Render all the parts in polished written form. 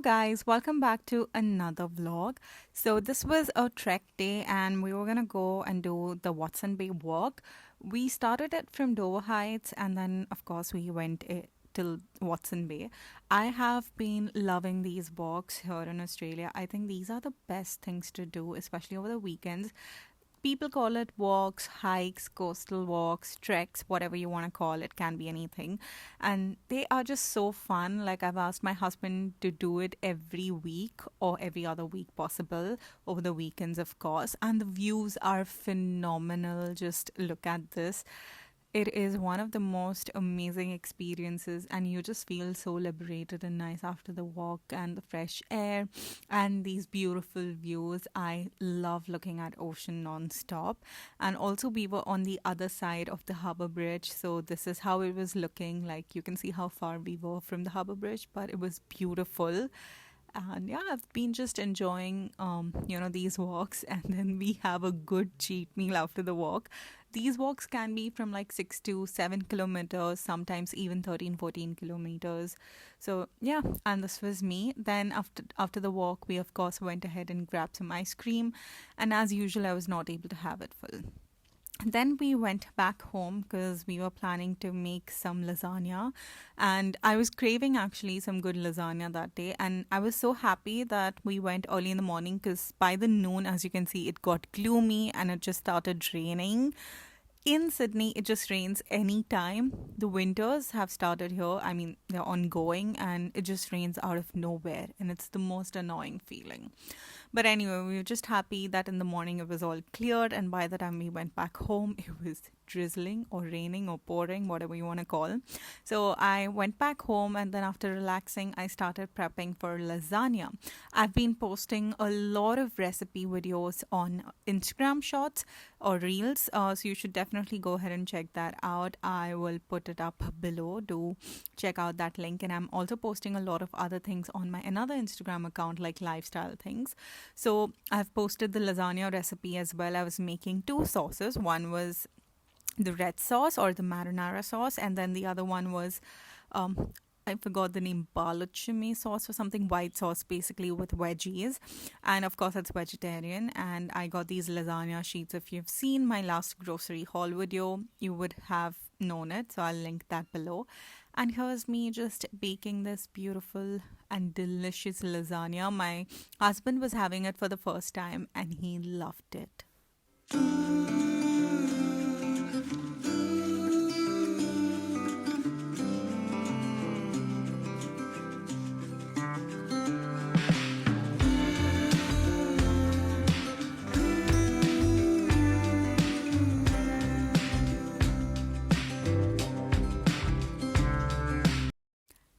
guys, welcome back to another vlog. So, this was a trek day, and we were gonna go and do the Watson Bay walk. We started it from Dover Heights, and then, of course, we went till Watson Bay. I have been loving these walks here in Australia. I think these are the best things to do, especially over the weekends. People call it walks, hikes, coastal walks, treks, whatever you want to call it, can be anything. And they are just so fun. Like, I've asked my husband to do it every week or every other week possible, over the weekends, of course. And the views are phenomenal. Just look at this. It is one of the most amazing experiences, and you just feel so liberated and nice after the walk and the fresh air and these beautiful views. I love looking at ocean non-stop. And also, we were on the other side of the harbor bridge, so this is how it was looking. Like, you can see how far we were from the harbor bridge, but it was beautiful. And yeah, I've been just enjoying these walks, and then we have a good cheat meal after the walk. These walks can be from like 6 to 7 kilometers, sometimes even 13, 14 kilometers. So yeah, and this was me. Then after the walk, we of course went ahead and grabbed some ice cream, and as usual, I was not able to have it full. Then we went back home because we were planning to make some lasagna, and I was craving actually some good lasagna that day. And I was so happy that we went early in the morning, because by the noon, as you can see, it got gloomy and it just started raining. In Sydney, it just rains anytime. The winters have started here. I mean, they're ongoing, and it just rains out of nowhere, and it's the most annoying feeling. But anyway, we were just happy that in the morning it was all cleared, and by the time we went back home, it was drizzling or raining or pouring, whatever you want to call. So I went back home, and then after relaxing, I started prepping for lasagna. I've been posting a lot of recipe videos on Instagram Shorts or Reels, so you should definitely go ahead and check that out. I will put it up below. Do check out that link. And I'm also posting a lot of other things on my another Instagram account, like lifestyle things. So I've posted the lasagna recipe as well. I was making two sauces. One was the red sauce or the marinara sauce, and then the other one was um I forgot the name, balachime sauce or something, white sauce basically with veggies. And of course, it's vegetarian. And I got these lasagna sheets. If you've seen my last grocery haul video, you would have known it. So I'll link that below. And here's me just baking this beautiful and delicious lasagna. My husband was having it for the first time and he loved it.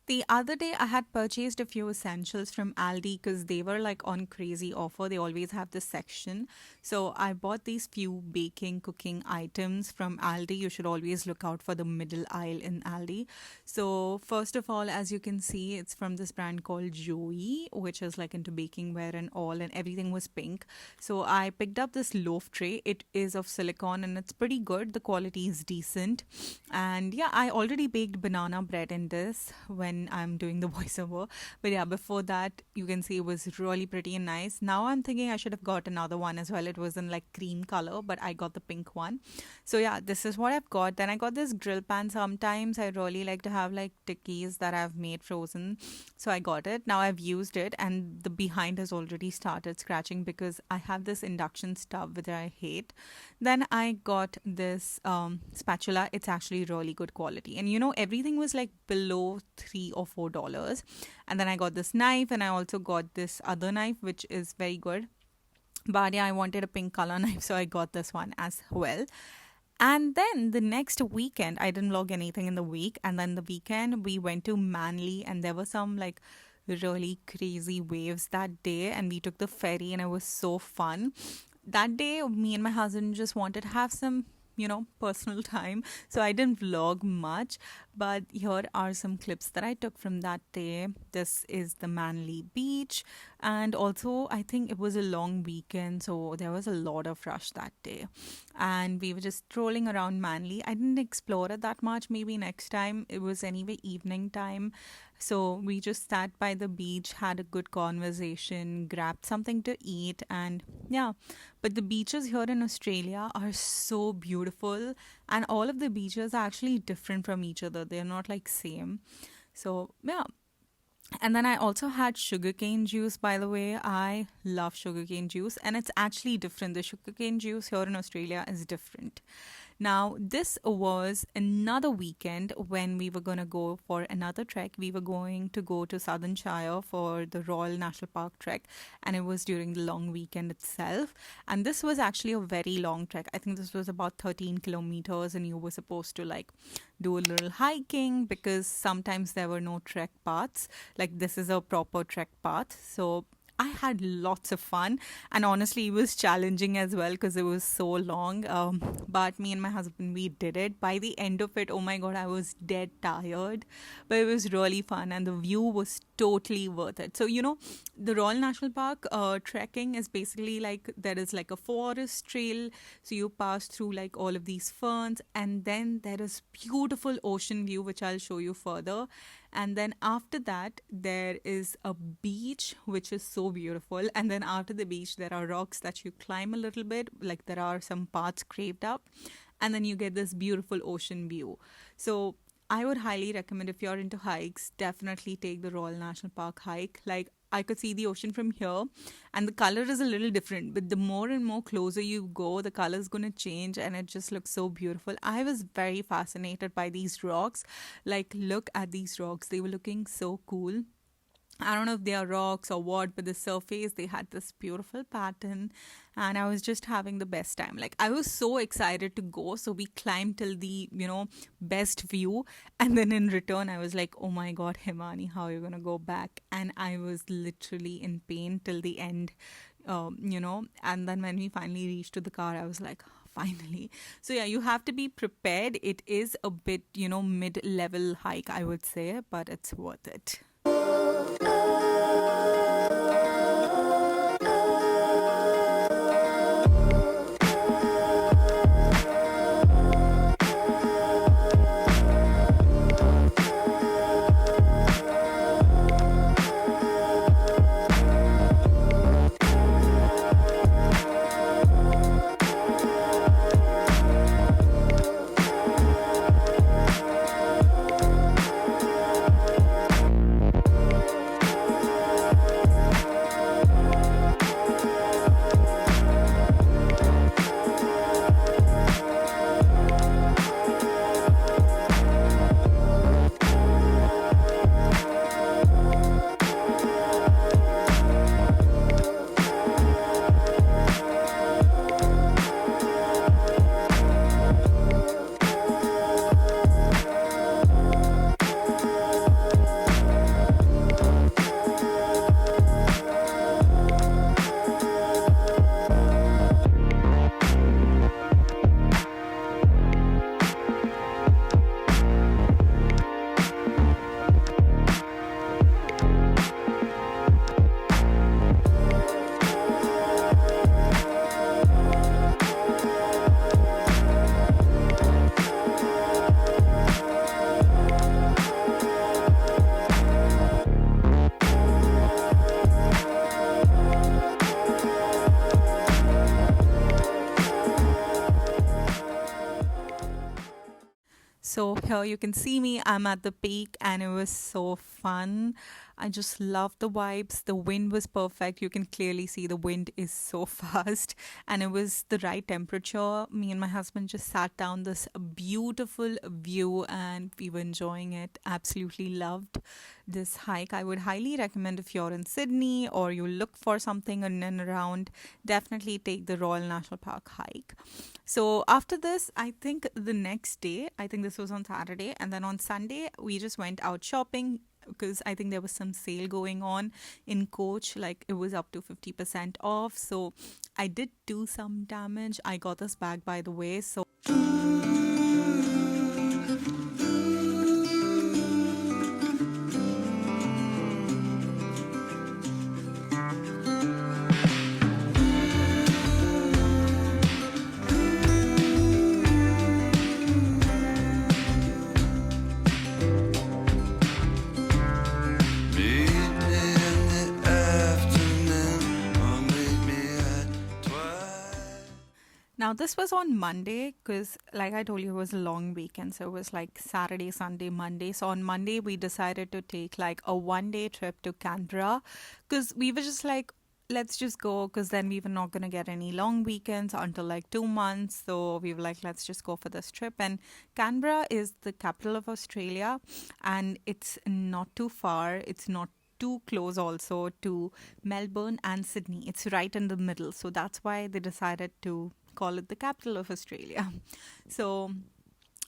The other day, I had purchased a few essentials from Aldi because they were like on crazy offer. They always have this section. So I bought these few baking, cooking items from Aldi. You should always look out for the middle aisle in Aldi. So, first of all, as you can see, it's from this brand called Joey, which is like into baking ware and all, and everything was pink. So I picked up this loaf tray. It is of silicone and it's pretty good. The quality is decent. And yeah, I already baked banana bread in this when I'm doing the voiceover. But yeah, before that, you can see it was really pretty and nice. Now I'm thinking I should have got another one as well. It was in like cream color, but I got the pink one. So yeah, this is what I've got. Then I got this grill pan. Sometimes I really like to have like tikkis that I've made frozen. So I got it. Now I've used it, and the behind has already started scratching because I have this induction stove which I hate. Then I got this spatula. It's actually really good quality. And everything was like below $3 or $4. And then I got this knife, and I also got this other knife, which is very good. But yeah, I wanted a pink color knife, so I got this one as well. And then the next weekend, I didn't vlog anything in the week. And then the weekend, we went to Manly, and there were some like really crazy waves that day. And we took the ferry, and it was so fun. That day, me and my husband just wanted to have some personal time. So I didn't vlog much, but here are some clips that I took from that day. This is the Manly beach, and also I think it was a long weekend, so there was a lot of rush that day. And we were just strolling around Manly. I didn't explore it that much. Maybe next time. It was anyway evening time. So we just sat by the beach, had a good conversation, grabbed something to eat, and yeah. But the beaches here in Australia are so beautiful, and all of the beaches are actually different from each other. They're not like same. So yeah, and then I also had sugarcane juice, by the way. I love sugarcane juice, and it's actually different. The sugarcane juice here in Australia is different. Now, this was another weekend when we were going to go for another trek. We were going to go to Southern Shire for the Royal National Park trek, and it was during the long weekend itself. And this was actually a very long trek. I think this was about 13 kilometers, and you were supposed to like do a little hiking because sometimes there were no trek paths. Like, this is a proper trek path. So I had lots of fun, and honestly, it was challenging as well because it was so long. But me and my husband, we did it. By the end of it, oh my god, I was dead tired, but it was really fun, and the view was totally worth it. So, the Royal National Park trekking is basically like there is like a forest trail. So you pass through like all of these ferns, and then there is beautiful ocean view, which I'll show you further. And then after that, there is a beach, which is so beautiful. And then after the beach, there are rocks that you climb a little bit, like there are some paths craved up. And then you get this beautiful ocean view. So I would highly recommend, if you're into hikes, definitely take the Royal National Park hike. Like, I could see the ocean from here, and the color is a little different, but the more and more closer you go, the color is going to change, and it just looks so beautiful. I was very fascinated by these rocks. Like, look at these rocks. They were looking so cool. I don't know if they are rocks or what, but the surface, they had this beautiful pattern, and I was just having the best time. Like, I was so excited to go. So we climbed till the, best view. And then in return, I was like, oh my God, Himani, how are you going to go back? And I was literally in pain till the end, and then when we finally reached to the car, I was like, finally. So yeah, you have to be prepared. It is a bit, mid-level hike, I would say, but it's worth it. So here you can see me. I'm at the peak, and it was so fun. I just love the vibes. The wind was perfect. You can clearly see the wind is so fast, and it was the right temperature. Me and my husband just sat down this beautiful view, and we were enjoying it. Absolutely loved this hike. I would highly recommend, if you're in Sydney or you look for something in and around, definitely take the Royal National Park hike. So after this, I think the next day, I think this was on Saturday, and then on Sunday, we just went out shopping because I think there was some sale going on in Coach, like it was up to 50% off. So I did do some damage. I got this bag, by the way. So Now, this was on Monday because, like I told you, it was a long weekend. So it was like Saturday, Sunday, Monday. So on Monday, we decided to take like a 1 day trip to Canberra because we were just like, let's just go because then we were not going to get any long weekends until like 2 months. So we were like, let's just go for this trip. And Canberra is the capital of Australia and it's not too far. It's not too close also to Melbourne and Sydney. It's right in the middle. So that's why they decided to call it the capital of Australia. So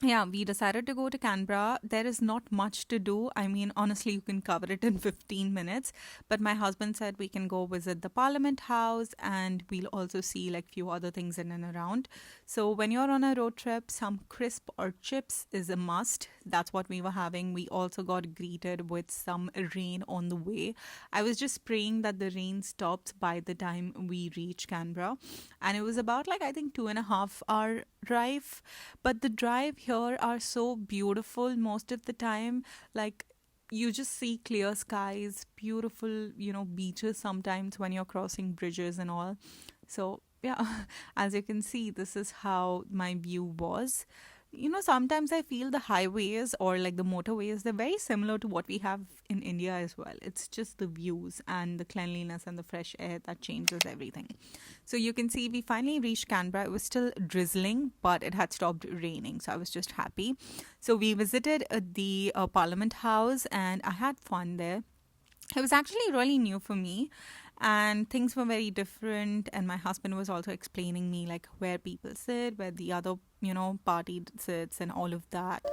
yeah, we decided to go to Canberra. There is not much to do. I mean, honestly, you can cover it in 15 minutes. But my husband said we can go visit the Parliament House and we'll also see like few other things in and around. So when you're on a road trip, some crisp or chips is a must. That's what we were having. We also got greeted with some rain on the way. I was just praying that the rain stops by the time we reach Canberra. And it was about like, I think 2.5 hour drive. But the drive here are so beautiful most of the time. Like, you just see clear skies, beautiful, beaches sometimes when you're crossing bridges and all. So, yeah, as you can see, this is how my view was. Sometimes I feel the highways or like the motorways, they're very similar to what we have in India as well. It's just the views and the cleanliness and the fresh air that changes everything. So you can see we finally reached Canberra. It was still drizzling, but it had stopped raining. So I was just happy. So we visited the Parliament House and I had fun there. It was actually really new for me and things were very different, and my husband was also explaining me like where people sit, where the other party sits and all of that.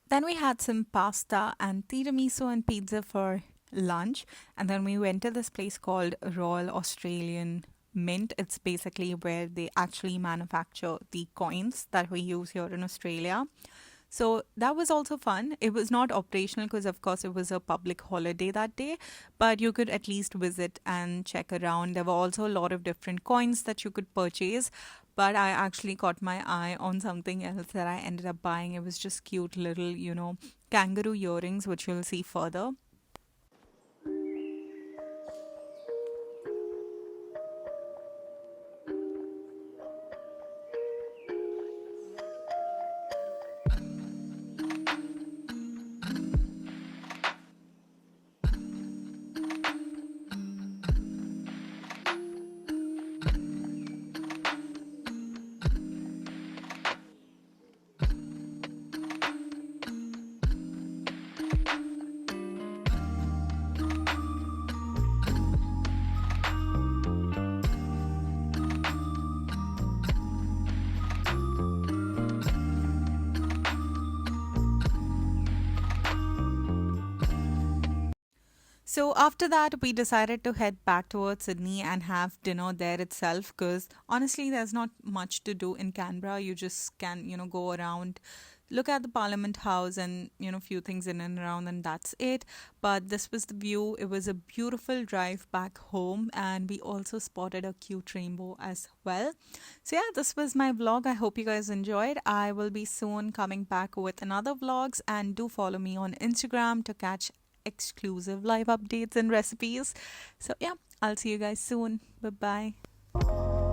Then we had some pasta and tiramisu and pizza for lunch. And then we went to this place called Royal Australian Mint. It's basically where they actually manufacture the coins that we use here in Australia. So that was also fun. It was not operational because, of course, it was a public holiday that day, but you could at least visit and check around. There were also a lot of different coins that you could purchase, but I actually caught my eye on something else that I ended up buying. It was just cute little, kangaroo earrings, which you'll see further. So after that, we decided to head back towards Sydney and have dinner there itself because honestly, there's not much to do in Canberra. You just can, go around, look at the Parliament House and, few things in and around, and that's it. But this was the view. It was a beautiful drive back home, and we also spotted a cute rainbow as well. So yeah, this was my vlog. I hope you guys enjoyed. I will be soon coming back with another vlogs, and do follow me on Instagram to catch exclusive live updates and recipes. So, yeah, I'll see you guys soon. Bye bye.